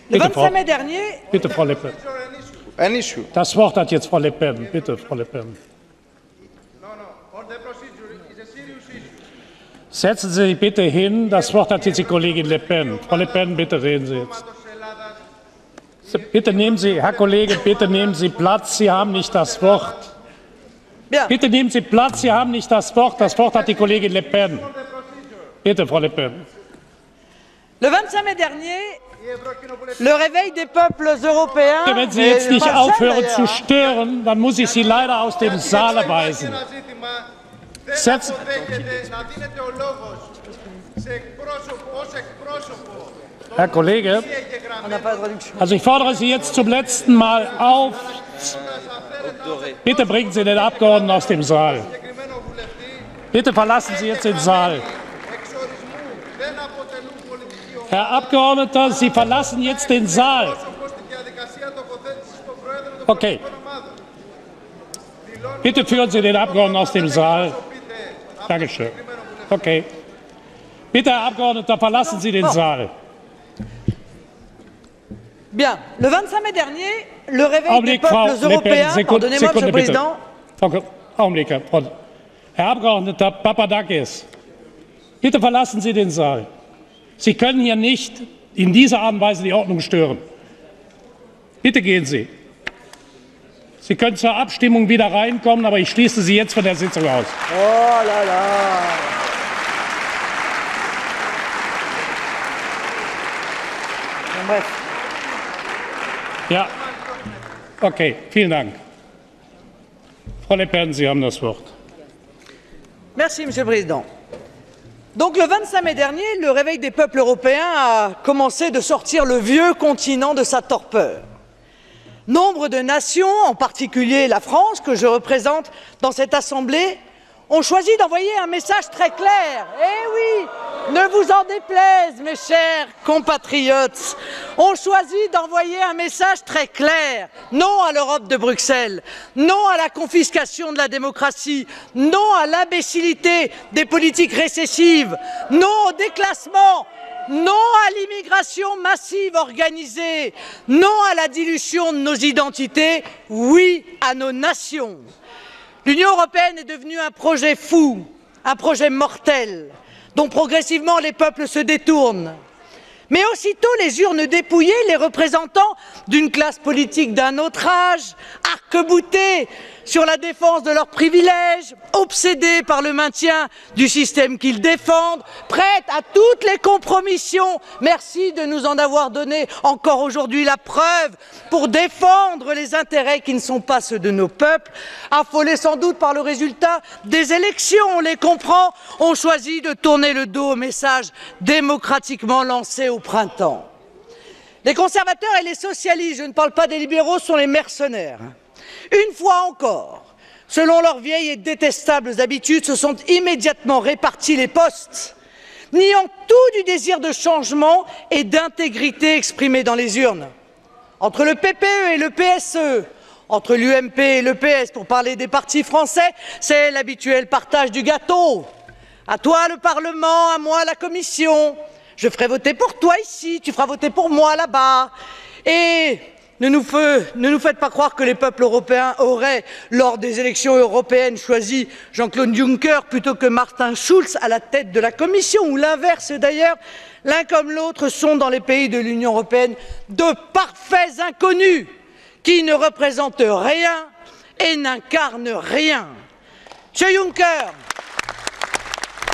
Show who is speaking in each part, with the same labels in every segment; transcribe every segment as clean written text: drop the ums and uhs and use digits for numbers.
Speaker 1: Le 25 mai dernier,
Speaker 2: Bitte, Frau Le Pen.
Speaker 3: An issue.
Speaker 2: Das Wort hat jetzt Frau Le Pen. Bitte, Frau Le Pen. Setzen Sie sich bitte hin. Das Wort hat jetzt die Kollegin Le Pen. Frau Le Pen, bitte reden Sie jetzt. Bitte nehmen Sie, Herr Kollege, bitte nehmen Sie Platz. Sie haben nicht das Wort.
Speaker 1: bien,
Speaker 2: Bitte nehmen Sie Platz. Sie haben nicht das Wort. Das Wort hat die Kollegin Le Pen. Bitte, Frau Le Pen.
Speaker 1: le 25 mai dernier, le réveil des peuples européens,
Speaker 2: Wenn Sie jetzt nicht
Speaker 1: 25
Speaker 2: aufhören
Speaker 1: d'ailleurs,
Speaker 2: zu stören, dann muss ich Sie leider aus dem Saal weisen. Setzen, Herr Kollege,
Speaker 1: on n'a pas de traduction.
Speaker 2: also ich fordere Sie jetzt zum letzten Mal auf. Bitte bringen Sie den Abgeordneten aus dem Saal. Bitte verlassen Sie jetzt den Saal. Herr Abgeordneter, Sie verlassen jetzt den Saal. Okay. Bitte führen Sie den Abgeordneten aus dem Saal. Dankeschön. Okay. Bitte, Herr Abgeordneter, verlassen Sie den Saal.
Speaker 1: Bien, le 25 mai dernier, le réveil des
Speaker 2: Augenblick, Frau
Speaker 1: peuples
Speaker 2: Le Pen.
Speaker 1: européens, pardonnez-moi, Monsieur le
Speaker 2: bitte.
Speaker 1: Président,
Speaker 2: Augenblick, Herr Abgeordneter Papadakis, bitte verlassen Sie den Saal. Sie können hier nicht in dieser Art und Weise die Ordnung stören. Bitte gehen Sie. Sie können zur Abstimmung wieder reinkommen, aber ich schließe Sie jetzt von der Sitzung aus.
Speaker 1: oh là là. Bon, bref.
Speaker 2: Ja, okay, vielen Dank. Frau Le Pen, Sie haben das Wort.
Speaker 1: Merci, Monsieur le Président. Donc, le 25 mai dernier, le réveil des peuples européens a commencé de sortir le vieux continent de sa torpeur. Nombre de nations, en particulier la France, que je représente dans cette Assemblée, ont choisi d'envoyer un message très clair. Eh oui, ne vous en déplaise, mes chers compatriotes, ont choisi d'envoyer un message très clair. Non à l'Europe de Bruxelles, non à la confiscation de la démocratie, non à l'imbécilité des politiques récessives, non au déclassement, non à l'immigration massive organisée, non à la dilution de nos identités, oui à nos nations. L'Union européenne est devenue un projet fou, un projet mortel, dont progressivement les peuples se détournent. Mais aussitôt les urnes dépouillées, les représentants d'une classe politique d'un autre âge, arc-boutés sur la défense de leurs privilèges, obsédés par le maintien du système qu'ils défendent, prêts à toutes les compromissions, merci de nous en avoir donné encore aujourd'hui la preuve, pour défendre les intérêts qui ne sont pas ceux de nos peuples, affolés sans doute par le résultat des élections, on les comprend, ont choisi de tourner le dos au message démocratiquement lancé au printemps. Les conservateurs et les socialistes, je ne parle pas des libéraux, sont les mercenaires. Une fois encore, selon leurs vieilles et détestables habitudes, se sont immédiatement répartis les postes, niant tout du désir de changement et d'intégrité exprimé dans les urnes. Entre le PPE et le PSE, entre l'UMP et le PS, pour parler des partis français, c'est l'habituel partage du gâteau. À toi le Parlement, à moi la Commission. Je ferai voter pour toi ici, tu feras voter pour moi là-bas. Et ne nous faites pas croire que les peuples européens auraient, lors des élections européennes, choisi Jean-Claude Juncker plutôt que Martin Schulz à la tête de la Commission, ou l'inverse d'ailleurs. L'un comme l'autre sont, dans les pays de l'Union européenne, de parfaits inconnus qui ne représentent rien et n'incarnent rien. Monsieur Juncker,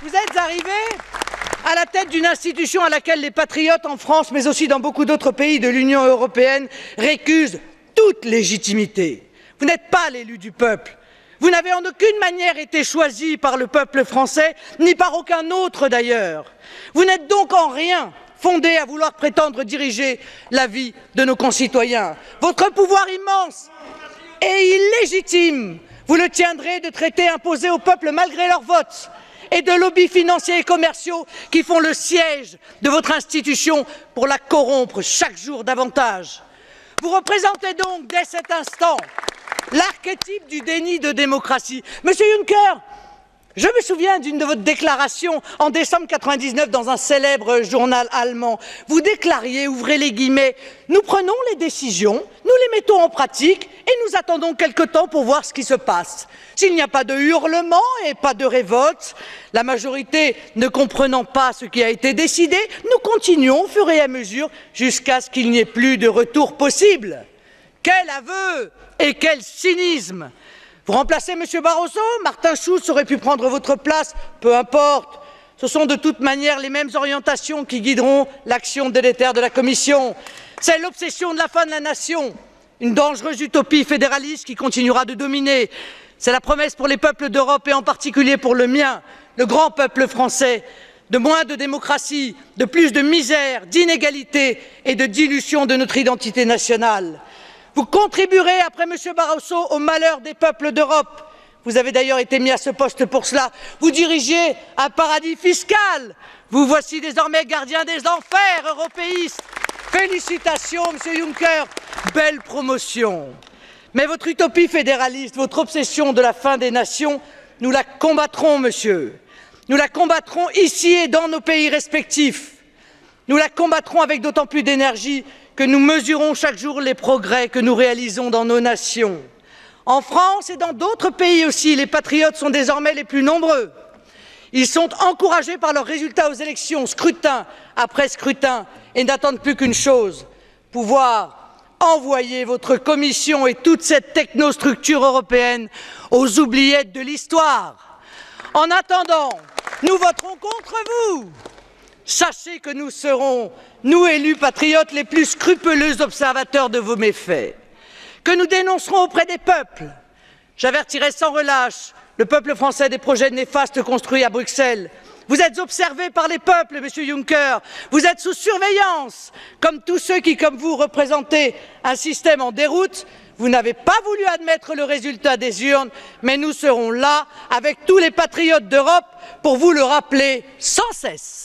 Speaker 1: vous êtes arrivé à la tête d'une institution à laquelle les patriotes en France, mais aussi dans beaucoup d'autres pays de l'Union européenne, récusent toute légitimité. Vous n'êtes pas l'élu du peuple. Vous n'avez en aucune manière été choisi par le peuple français, ni par aucun autre d'ailleurs. Vous n'êtes donc en rien fondé à vouloir prétendre diriger la vie de nos concitoyens. Votre pouvoir immense et illégitime, vous le tiendrez de traités imposés au peuple malgré leur vote, et de lobbies financiers et commerciaux qui font le siège de votre institution pour la corrompre chaque jour davantage. Vous représentez donc dès cet instant l'archétype du déni de démocratie. Monsieur Juncker, Je me souviens d'une de vos déclarations en décembre 1999 dans un célèbre journal allemand. Vous déclariez, ouvrez les guillemets, « Nous prenons les décisions, nous les mettons en pratique et nous attendons quelque temps pour voir ce qui se passe. S'il n'y a pas de hurlement et pas de révolte, la majorité ne comprenant pas ce qui a été décidé, nous continuons au fur et à mesure jusqu'à ce qu'il n'y ait plus de retour possible. » Quel aveu et quel cynisme! Vous remplacez M. Barroso, Martin Schulz aurait pu prendre votre place, peu importe. Ce sont de toute manière les mêmes orientations qui guideront l'action délétère de la Commission. C'est l'obsession de la fin de la nation, une dangereuse utopie fédéraliste qui continuera de dominer. C'est la promesse pour les peuples d'Europe et en particulier pour le mien, le grand peuple français, de moins de démocratie, de plus de misère, d'inégalité et de dilution de notre identité nationale. Vous contribuerez, après M. Barroso, au malheur des peuples d'Europe. Vous avez d'ailleurs été mis à ce poste pour cela. Vous dirigiez un paradis fiscal. Vous voici désormais gardien des enfers européistes. Félicitations, M. Juncker. Belle promotion. Mais votre utopie fédéraliste, votre obsession de la fin des nations, nous la combattrons, monsieur. Nous la combattrons ici et dans nos pays respectifs. Nous la combattrons avec d'autant plus d'énergie que nous mesurons chaque jour les progrès que nous réalisons dans nos nations. En France et dans d'autres pays aussi, les patriotes sont désormais les plus nombreux. Ils sont encouragés par leurs résultats aux élections, scrutin après scrutin, et n'attendent plus qu'une chose, pouvoir envoyer votre Commission et toute cette technostructure européenne aux oubliettes de l'histoire. En attendant, nous voterons contre vous. Sachez que nous serons, nous élus patriotes, les plus scrupuleux observateurs de vos méfaits, que nous dénoncerons auprès des peuples. J'avertirai sans relâche le peuple français des projets néfastes construits à Bruxelles. Vous êtes observé par les peuples, Monsieur Juncker, vous êtes sous surveillance, comme tous ceux qui, comme vous, représentez un système en déroute. Vous n'avez pas voulu admettre le résultat des urnes, mais nous serons là, avec tous les patriotes d'Europe, pour vous le rappeler sans cesse.